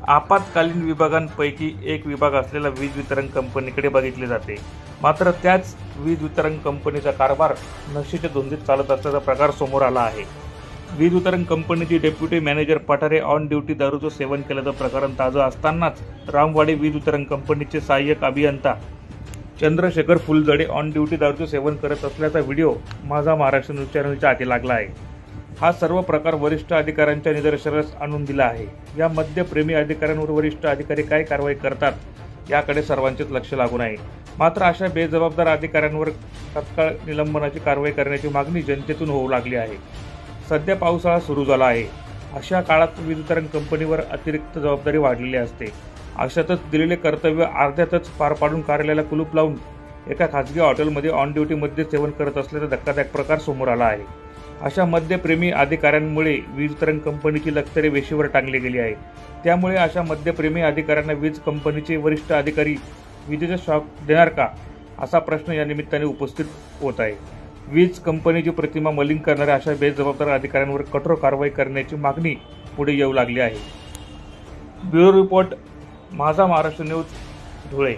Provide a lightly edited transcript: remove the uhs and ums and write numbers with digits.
आपत्कालीन विभागांपैकी एक विभाग असलेल्या वीज वितरण कंपनीकडे बघितले जाते। मात्र त्याच वीज वितरण कंपनीचा कारभार नशेच्या धुंदीत चालत असल्याचा प्रकार समोर आला आहे। वीज वितरण कंपनीची deputy manager Pathare on duty दारूचं सेवन केल्याचं प्रकरण ताजं असतानाच रामवाडी वीज वितरण कंपनीचे सहाय्यक अभियंता चंद्रशेखर फुलझडे ऑन ड्युटी दारूचं सेवन करत असल्याचा व्हिडिओ माझा महाराष्ट्र न्यूज चॅनलच्या हाती लागला आहे। हा सर्व प्रकार वरिष्ठ अधिकाऱ्यांच्या निदर्शनास आणून दिला आहे। या मद्यप्रेमी अधिकाऱ्यांवर वरिष्ठ अधिकारी काय कारवाई करतात याकडे सर्वांचेच लक्ष लागून आहे। मात्र अशा बेजबाबदार अधिकाऱ्यांवर तत्काळ निलंबनाची कारवाई करण्याची मागणी जनतेतून होऊ लागली आहे। सध्या पावसाळा सुरू झाला आहे। अशा काळात वीज वितरण कंपनीवर अतिरिक्त जबाबदारी वाढलेली असते। अशातच दिलेले कर्तव्य अर्ध्यातच पार पाडून कार्यालयाला कुलूप लावून एका खासगी हॉटेलमध्ये ऑन ड्युटीमध्ये सेवन करत असल्याचा धक्कादायक प्रकार समोर आला आहे। अशा मद्यप्रेमी अधिकाऱ्यांमुळे वीज वितरण कंपनीची लक्तरे वेशीवर टांगली गेली आहे। त्यामुळे अशा मद्यप्रेमी अधिकाऱ्यांना वीज कंपनीचे वरिष्ठ अधिकारी विजेचा शॉक देणार का असा प्रश्न या निमित्ताने उपस्थित होत आहे। वीज कंपनीची प्रतिमा मलिन करणाऱ्या अशा बेजबाबदार अधिकाऱ्यांवर कठोर कारवाई करण्याची मागणी पुढे येऊ लागली आहे। ब्युरो रिपोर्ट माझा महाराष्ट्र न्यूज धुळे।